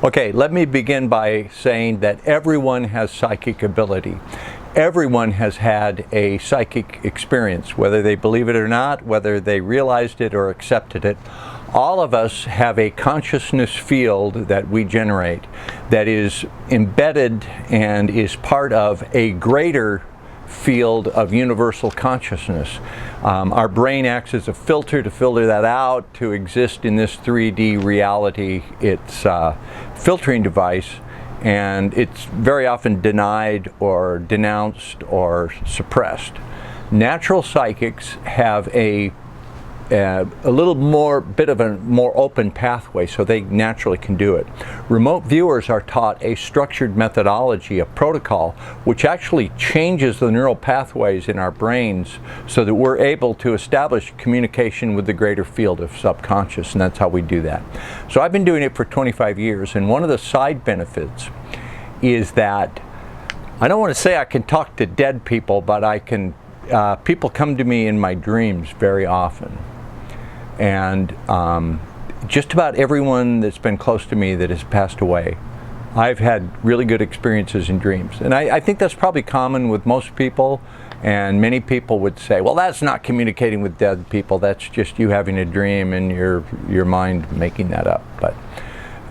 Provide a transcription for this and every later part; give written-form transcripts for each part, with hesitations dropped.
Okay, let me begin by saying that everyone has psychic ability. Everyone has had a psychic experience, whether they believe it or not, whether they realized it or accepted it. All of us have a consciousness field that we generate that is embedded and is part of a greater field of universal consciousness. Our brain acts as a filter to filter that out to exist in this 3D reality. It's a filtering device, and it's very often denied or denounced or suppressed. Natural psychics have a little more bit of a more open pathway, so they naturally can do it. Remote viewers are taught a structured methodology, a protocol, which actually changes the neural pathways in our brains so that we're able to establish communication with the greater field of subconscious, and that's how we do that. So I've been doing it for 25 years, and one of the side benefits is that I don't want to say I can talk to dead people, but I can. People come to me in my dreams very often. And just about everyone that's been close to me that has passed away, I've had really good experiences in dreams. And I think that's probably common with most people, and many people would say, well, that's not communicating with dead people, that's just you having a dream and your mind making that up. But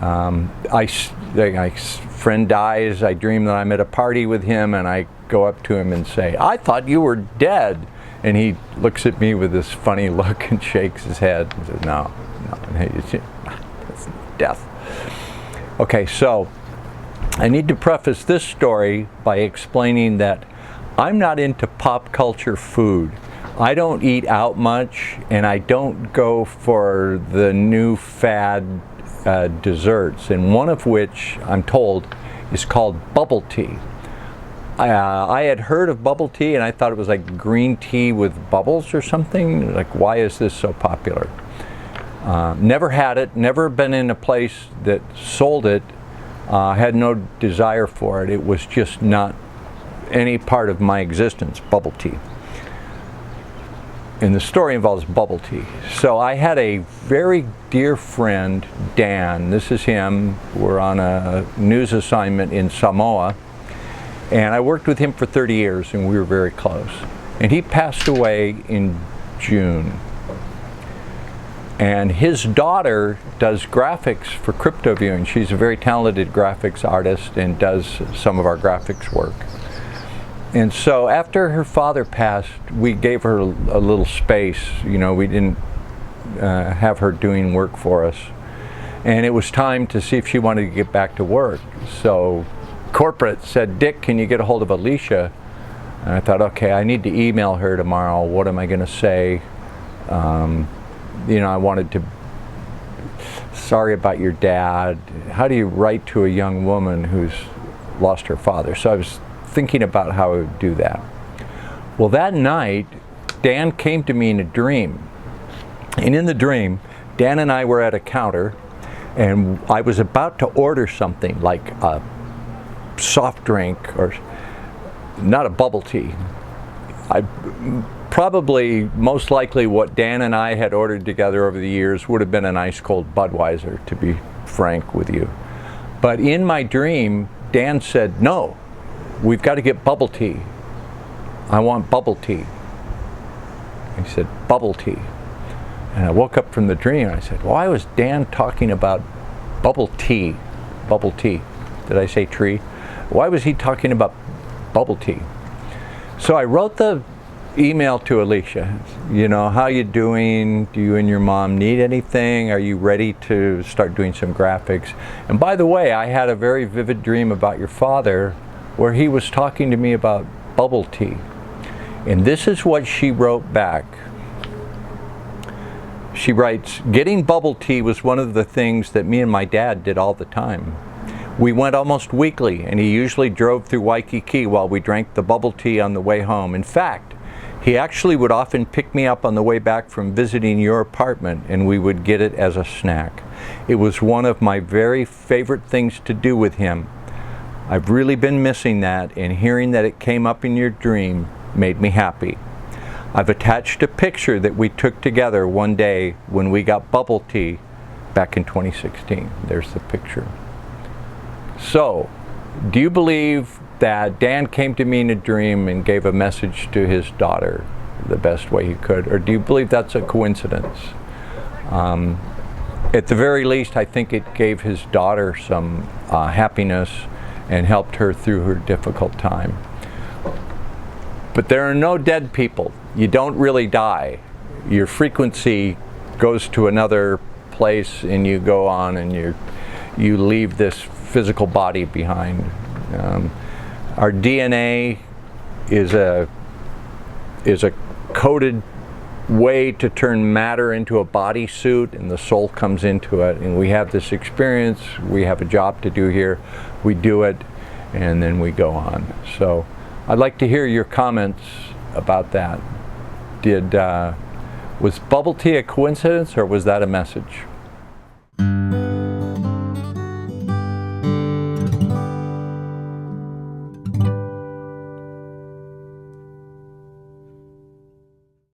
my friend dies, I dream that I'm at a party with him, and I go up to him and say, I thought you were dead. And he looks at me with this funny look and shakes his head and says, no, it's death. Okay, so I need to preface this story by explaining that I'm not into pop culture food. I don't eat out much, and I don't go for the new fad desserts, and one of which, I'm told, is called bubble tea. I had heard of bubble tea, and I thought it was like green tea with bubbles or something. Like, why is this so popular? Never had it, never been in a place that sold it, had no desire for it. It was just not any part of my existence, bubble tea. And the story involves bubble tea. So I had a very dear friend, Dan. This is him. We're on a news assignment in Samoa. And I worked with him for 30 years, and we were very close. And he passed away in June. And his daughter does graphics for CryptoViewing. She's a very talented graphics artist and does some of our graphics work. And so after her father passed, we gave her a little space. You know, we didn't have her doing work for us. And it was time to see if she wanted to get back to work. So corporate said, Dick, can you get a hold of Alicia? And I thought, okay, I need to email her tomorrow. What am I going to say? You know, I wanted to, sorry about your dad. How do you write to a young woman who's lost her father? So I was thinking about how I would do that. Well, that night, Dan came to me in a dream. And in the dream, Dan and I were at a counter, and I was about to order something like a soft drink, or not a bubble tea. Probably most likely what Dan and I had ordered together over the years would have been an ice cold Budweiser, to be frank with you. But in my dream, Dan said, no, we've got to get bubble tea. I want bubble tea. He said, bubble tea. And I woke up from the dream and I said, why was Dan talking about bubble tea? Bubble tea. Did I say tree? Why was he talking about bubble tea? So I wrote the email to Alicia. You know, how you doing? Do you and your mom need anything? Are you ready to start doing some graphics? And by the way, I had a very vivid dream about your father where he was talking to me about bubble tea. And this is what she wrote back. She writes, getting bubble tea was one of the things that me and my dad did all the time. We went almost weekly, and he usually drove through Waikiki while we drank the bubble tea on the way home. In fact, he actually would often pick me up on the way back from visiting your apartment, and we would get it as a snack. It was one of my very favorite things to do with him. I've really been missing that, and hearing that it came up in your dream made me happy. I've attached a picture that we took together one day when we got bubble tea back in 2016. There's the picture. So, do you believe that Dan came to me in a dream and gave a message to his daughter the best way he could, or do you believe that's a coincidence? At the very least, I think it gave his daughter some happiness and helped her through her difficult time. But there are no dead people. You don't really die. Your frequency goes to another place and you go on and you leave this physical body behind. Our DNA is a coded way to turn matter into a bodysuit, and the soul comes into it, and we have this experience, we have a job to do here, we do it, and then we go on. So I'd like to hear your comments about that. Was bubble tea a coincidence, or was that a message?